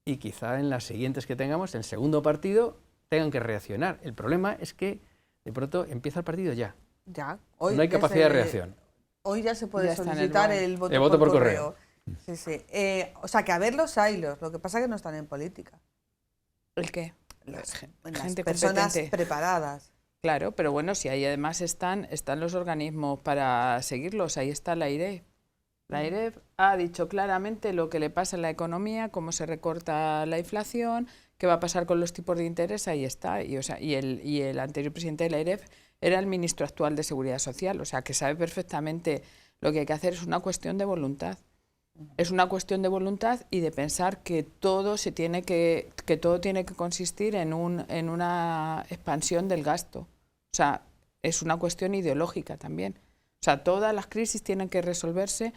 y quizá en las siguientes que tengamos, en el segundo partido, tengan que reaccionar. El problema es que, de pronto, empieza el partido ya. Ya. No hay capacidad de reacción. Hoy ya se puede Ya está en el solicitar BOE. el voto, El voto por correo. Sí, sí. O sea, que a verlos haylos. Lo que pasa es que no están en política. ¿El qué? Las Gente gente personas competente. preparadas. Claro, pero bueno, si ahí además están los organismos para seguirlos, ahí está la AIREF. La AIREF ha dicho claramente lo que le pasa en la economía, cómo se recorta la inflación, qué va a pasar con los tipos de interés, ahí está. Y el anterior presidente de la AIREF era el ministro actual de Seguridad Social, o sea, que sabe perfectamente lo que hay que hacer. Es una cuestión de voluntad. Es una cuestión de voluntad y de pensar que todo tiene que consistir en una expansión del gasto. O sea, es una cuestión ideológica también. O sea, todas las crisis tienen que resolverse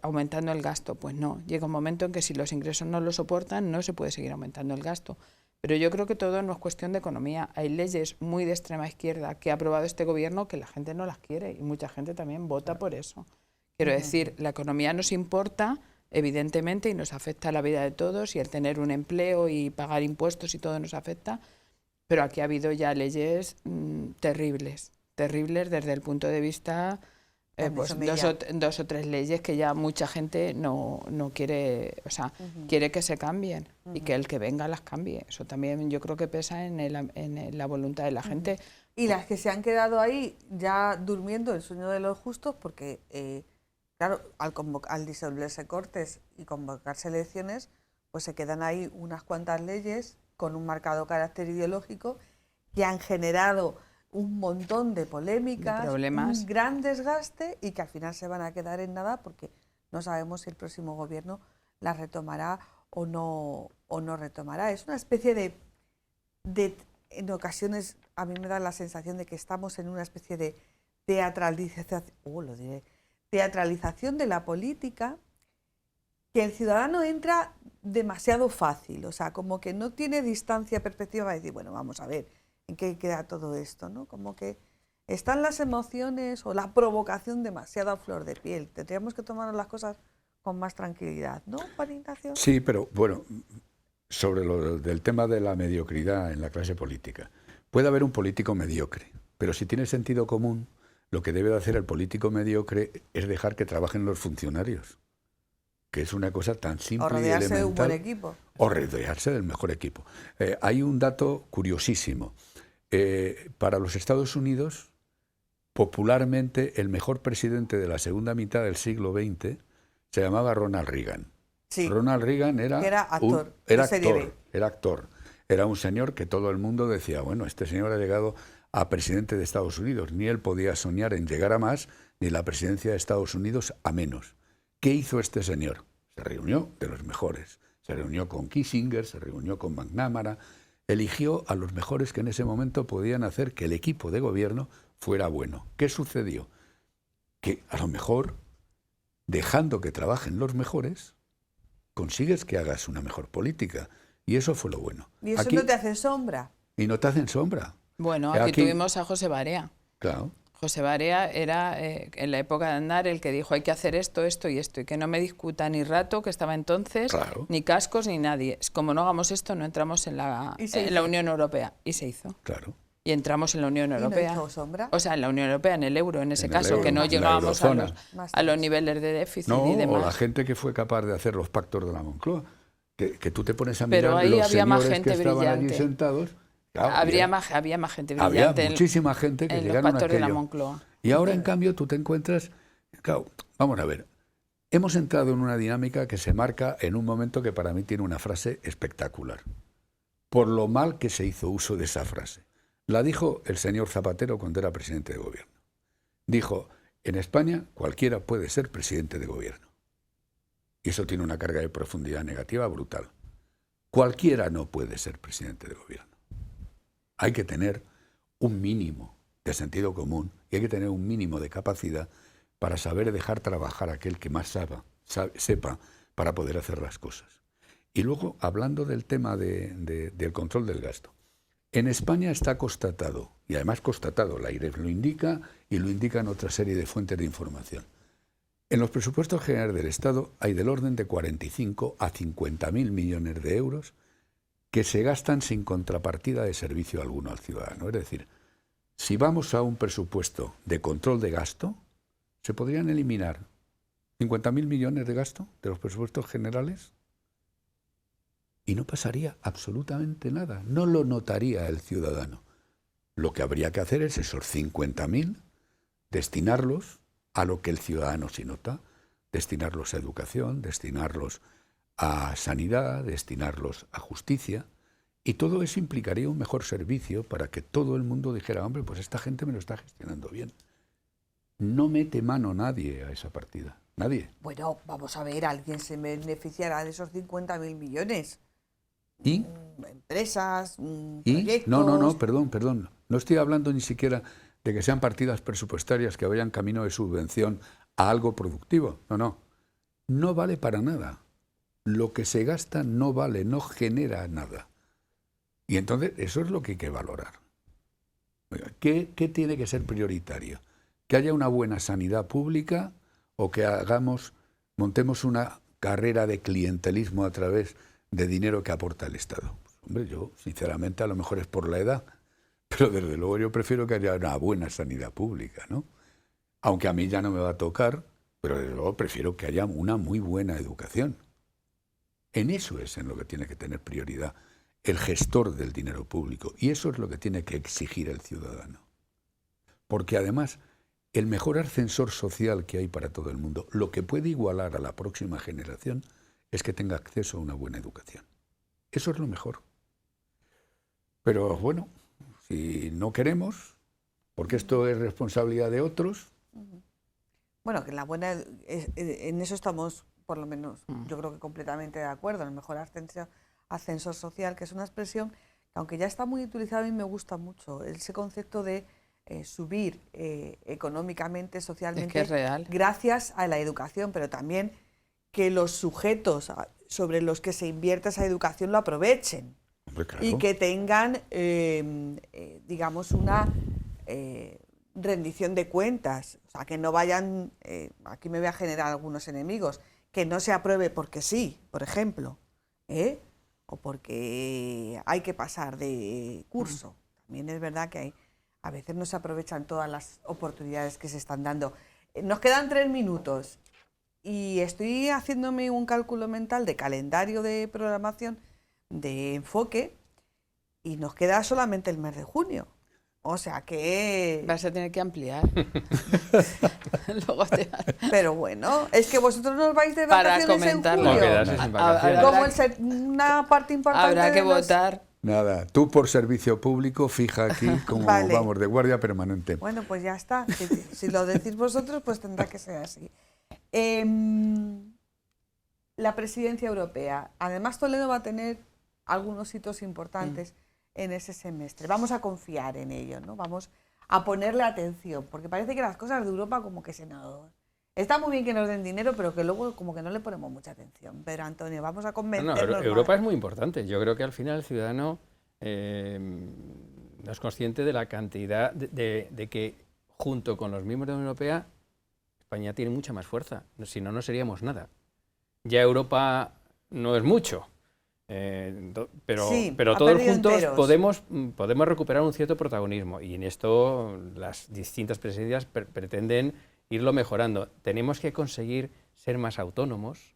aumentando el gasto. Pues no, llega un momento en que si los ingresos no lo soportan, no se puede seguir aumentando el gasto. Pero yo creo que todo no es cuestión de economía. Hay leyes muy de extrema izquierda que ha aprobado este gobierno que la gente no las quiere y mucha gente también vota por eso. Quiero decir, la economía nos importa, evidentemente, y nos afecta a la vida de todos, y el tener un empleo y pagar impuestos y todo nos afecta, pero aquí ha habido ya leyes terribles desde el punto de vista, pues dos o tres leyes que ya mucha gente no quiere, o sea, quiere que se cambien y que el que venga las cambie. Eso también yo creo que pesa en la voluntad de la gente. Y las que se han quedado ahí ya durmiendo el sueño de los justos, porque, claro, al disolverse Cortes y convocarse elecciones, pues se quedan ahí unas cuantas leyes con un marcado carácter ideológico que han generado un montón de polémicas, de problemas, un gran desgaste, y que al final se van a quedar en nada porque no sabemos si el próximo gobierno las retomará o no retomará. Es una especie de en ocasiones a mí me da la sensación de que estamos en una especie de teatralización de la política, que el ciudadano entra demasiado fácil, o sea, como que no tiene distancia, perspectiva para decir, bueno, vamos a ver en qué queda todo esto, ¿no? Como que están las emociones o la provocación demasiado a flor de piel. Tendríamos que tomarnos las cosas con más tranquilidad, ¿no, Juan Ignacio? Sí, pero bueno, sobre lo del tema de la mediocridad en la clase política. Puede haber un político mediocre, pero si tiene sentido común, lo que debe de hacer el político mediocre es dejar que trabajen los funcionarios, que es una cosa tan simple y elemental. O rodearse de un buen equipo. O rodearse del mejor equipo. Hay un dato curiosísimo. Para los Estados Unidos, popularmente, el mejor presidente de la segunda mitad del siglo XX se llamaba Ronald Reagan. Sí. Ronald Reagan era actor. Era actor. Era un señor que todo el mundo decía, bueno, este señor ha llegado a presidente de Estados Unidos. Ni él podía soñar en llegar a más, ni la presidencia de Estados Unidos a menos. ¿Qué hizo este señor? Se reunió de los mejores. Se reunió con Kissinger, se reunió con McNamara. Eligió a los mejores que en ese momento podían hacer que el equipo de gobierno fuera bueno. ¿Qué sucedió? Que a lo mejor, dejando que trabajen los mejores, consigues que hagas una mejor política. Y eso fue lo bueno. ¿Y eso no te hace sombra? Y no te hacen sombra. Bueno, aquí tuvimos a José Barea. Claro. José Barea era, en la época de Aznar, el que dijo hay que hacer esto, esto y esto, y que no me discuta ni Rato, que estaba entonces, claro, ni Cascos, ni nadie. Como no hagamos esto, no entramos en la Unión Europea. Y se hizo. Claro. Y entramos en la Unión Europea. ¿Y no hizo sombra? O sea, en la Unión Europea, en el euro, en ese caso, euro, que no llegábamos a los niveles de déficit y demás. O la gente que fue capaz de hacer los pactos de la Moncloa, que tú te pones a mirar. Pero ahí los había más señores gente que estaban brillante. allí sentados. Claro, había más gente brillante. Había muchísima gente que llegaron a los pactos de la aquello. Moncloa. Y ahora, en cambio, tú te encuentras... Claro, vamos a ver. Hemos entrado en una dinámica que se marca en un momento que para mí tiene una frase espectacular. Por lo mal que se hizo uso de esa frase. La dijo el señor Zapatero cuando era presidente de gobierno. Dijo, en España cualquiera puede ser presidente de gobierno. Y eso tiene una carga de profundidad negativa brutal. Cualquiera no puede ser presidente de gobierno. Hay que tener un mínimo de sentido común y hay que tener un mínimo de capacidad para saber dejar trabajar a aquel que más sepa para poder hacer las cosas. Y luego, hablando del tema del control del gasto, en España está constatado, y además constatado, la IREF lo indica y lo indican otra serie de fuentes de información. En los presupuestos generales del Estado hay del orden de 45 a 50.000 millones de euros que se gastan sin contrapartida de servicio alguno al ciudadano. Es decir, si vamos a un presupuesto de control de gasto, se podrían eliminar 50.000 millones de gasto de los presupuestos generales y no pasaría absolutamente nada. No lo notaría el ciudadano. Lo que habría que hacer es esos 50.000, destinarlos a lo que el ciudadano sí nota, destinarlos a educación, destinarlos a sanidad, destinarlos a justicia. Y todo eso implicaría un mejor servicio para que todo el mundo dijera, hombre, pues esta gente me lo está gestionando bien. No mete mano nadie a esa partida, nadie. Bueno, vamos a ver, alguien se beneficiará de esos 50.000 millones. ¿Y? Empresas, ¿Y? proyectos... No, perdón. No estoy hablando ni siquiera de que sean partidas presupuestarias que vayan camino de subvención a algo productivo. No. No vale para nada. Lo que se gasta no vale, no genera nada. Y entonces eso es lo que hay que valorar. ¿Qué tiene que ser prioritario? Que haya una buena sanidad pública o que montemos una carrera de clientelismo a través de dinero que aporta el Estado. Pues, hombre, yo sinceramente a lo mejor es por la edad, pero desde luego yo prefiero que haya una buena sanidad pública, ¿no? Aunque a mí ya no me va a tocar, pero desde luego prefiero que haya una muy buena educación. En eso es en lo que tiene que tener prioridad el gestor del dinero público, y eso es lo que tiene que exigir el ciudadano. Porque además, el mejor ascensor social que hay para todo el mundo, lo que puede igualar a la próxima generación, es que tenga acceso a una buena educación. Eso es lo mejor. Pero bueno, si no queremos, porque esto es responsabilidad de otros. Bueno, que en eso estamos, por lo menos, yo creo que completamente de acuerdo, el mejor ascensor social, que es una expresión que, aunque ya está muy utilizada, a mí me gusta mucho, ese concepto de subir económicamente, socialmente, es que es real, gracias a la educación, pero también que los sujetos sobre los que se invierte esa educación lo aprovechen. Hombre, claro. Y que tengan, digamos, una rendición de cuentas. O sea, que no vayan, aquí me voy a generar algunos enemigos, que no se apruebe porque sí, por ejemplo, o porque hay que pasar de curso. También es verdad que a veces no se aprovechan todas las oportunidades que se están dando. Nos quedan 3 minutos y estoy haciéndome un cálculo mental de calendario de programación de Enfoque y nos queda solamente el mes de junio. O sea que... vas a tener que ampliar. Luego Pero bueno, es que vosotros nos vais de para vacaciones en comentarlo. julio. No, quedarse sin vacaciones. Como una parte importante habrá que de los- votar. Nada, tú por servicio público fija aquí como Vale. vamos de guardia permanente. Bueno, pues ya está. Si lo decís vosotros, pues tendrá que ser así. La presidencia europea. Además, Toledo va a tener algunos hitos importantes en ese semestre. Vamos a confiar en ello, ¿no? Vamos a ponerle atención, porque parece que las cosas de Europa como que se nos... Está muy bien que nos den dinero, pero que luego como que no le ponemos mucha atención. Pero Antonio, vamos a No, convencernos Europa más. es muy importante. Yo creo que al final el ciudadano no es consciente de la cantidad de que junto con los miembros de la Unión Europea España tiene mucha más fuerza. Si no, no seríamos nada. Ya Europa no es mucho. Sí, Pero ha todos perdido juntos enteros. podemos recuperar un cierto protagonismo y en esto las distintas presidencias pretenden irlo mejorando. Tenemos que conseguir ser más autónomos,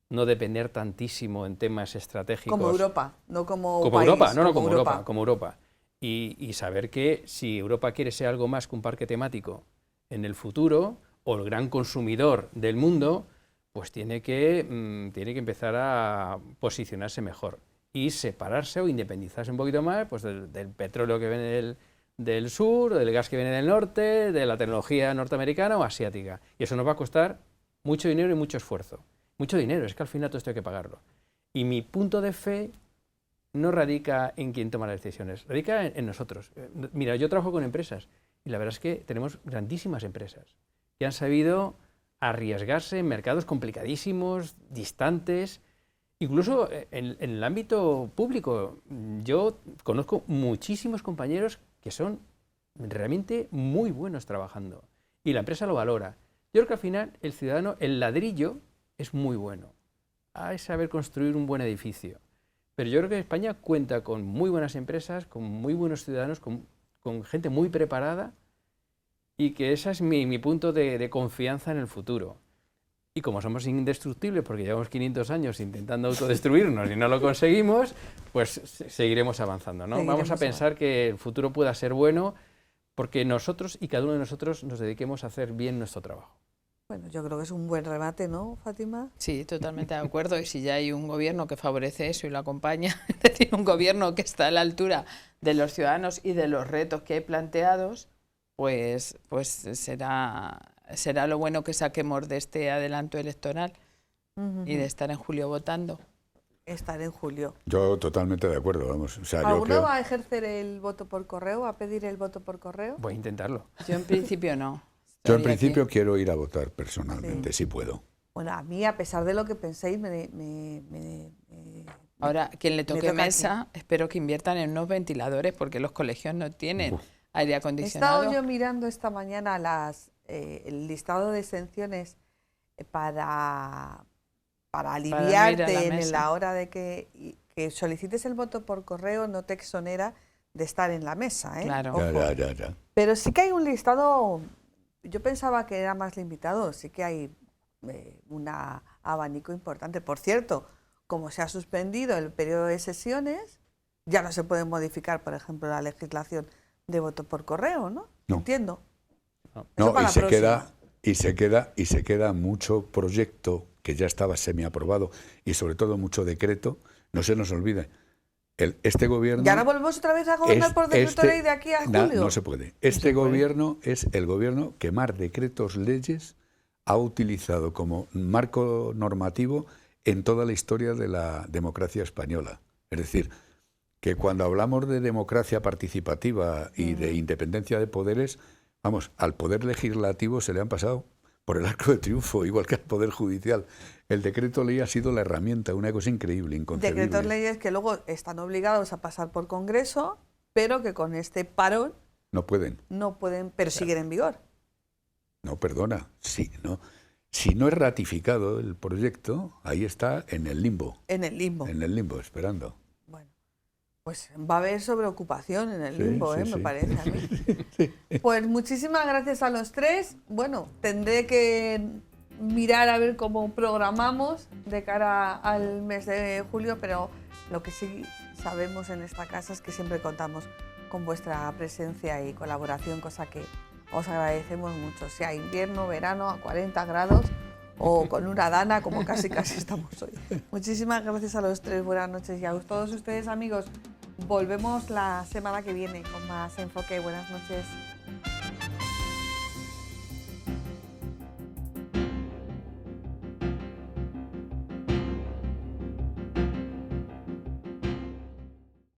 no depender tantísimo en temas estratégicos. Como Europa, no como Como país. Europa, no, como Europa. Como Europa. Y saber que si Europa quiere ser algo más que un parque temático en el futuro, o el gran consumidor del mundo, pues tiene que empezar a posicionarse mejor y separarse o independizarse un poquito más pues, del petróleo que viene del sur, del gas que viene del norte, de la tecnología norteamericana o asiática. Y eso nos va a costar mucho dinero y mucho esfuerzo. Mucho dinero, es que al final todo esto hay que pagarlo. Y mi punto de fe no radica en quien toma las decisiones, radica en nosotros. Mira, yo trabajo con empresas y la verdad es que tenemos grandísimas empresas que han sabido arriesgarse en mercados complicadísimos, distantes, incluso en el ámbito público. Yo conozco muchísimos compañeros que son realmente muy buenos trabajando y la empresa lo valora. Yo creo que al final el ciudadano, el ladrillo es muy bueno, hay que saber construir un buen edificio. Pero yo creo que España cuenta con muy buenas empresas, con muy buenos ciudadanos, con gente muy preparada, y que ese es mi punto de confianza en el futuro. Y como somos indestructibles, porque llevamos 500 años intentando autodestruirnos y no lo conseguimos, pues seguiremos avanzando, ¿no? Vamos a pensar que el futuro pueda ser bueno, porque nosotros y cada uno de nosotros nos dediquemos a hacer bien nuestro trabajo. Bueno, yo creo que es un buen remate, ¿no, Fátima? Sí, totalmente de acuerdo. Y si ya hay un gobierno que favorece eso y lo acompaña, es decir, un gobierno que está a la altura de los ciudadanos y de los retos que hay planteados, pues será lo bueno que saquemos de este adelanto electoral y de estar en julio votando. Estar en julio. Yo totalmente de acuerdo, vamos. O sea, yo ¿Alguno creo... va a ejercer el voto por correo, a pedir el voto por correo? Voy a intentarlo. Yo en principio no. Yo en Estaría principio aquí. quiero ir a votar personalmente, Sí. si puedo. Bueno, a mí, a pesar de lo que penséis, Ahora, quien le toque toca mesa, espero que inviertan en unos ventiladores porque los colegios no tienen Uf. aire He acondicionado. estado yo mirando esta mañana las el listado de exenciones para aliviarte en la hora de que solicites el voto por correo no te exonera de estar en la mesa, ¿eh? Claro. Ojo. Ya. Pero sí que hay un listado, yo pensaba que era más limitado, sí que hay un abanico importante. Por cierto, como se ha suspendido el periodo de sesiones, ya no se puede modificar, por ejemplo, la legislación de voto por correo, ¿no? No. Entiendo. No. Eso No, para la próxima. y se queda mucho proyecto que ya estaba semiaprobado y sobre todo mucho decreto. No se nos olvide, este gobierno... ¿Y ahora volvemos otra vez a gobernar por decreto ley de aquí a julio? No se puede. Este gobierno es el gobierno que más decretos leyes ha utilizado como marco normativo en toda la historia de la democracia española. Es decir, que cuando hablamos de democracia participativa y de independencia de poderes, vamos, al poder legislativo se le han pasado por el arco de triunfo, igual que al poder judicial. El decreto ley ha sido la herramienta, una cosa increíble, inconcebible. Decretos leyes que luego están obligados a pasar por Congreso, pero que con este parón no pueden, pero siguen en vigor. No, perdona, sí, no. Si no es ratificado el proyecto, ahí está en el limbo. En el limbo. En el limbo, esperando. Bueno, pues va a haber sobreocupación en el limbo, sí, me sí. parece a mí. Pues muchísimas gracias a los tres. Bueno, tendré que mirar a ver cómo programamos de cara al mes de julio, pero lo que sí sabemos en esta casa es que siempre contamos con vuestra presencia y colaboración, cosa que os agradecemos mucho, sea invierno, verano, a 40 grados o con una dana, como casi estamos hoy. Muchísimas gracias a los tres, buenas noches, y a todos ustedes, amigos. Volvemos la semana que viene con más enfoque. Buenas noches.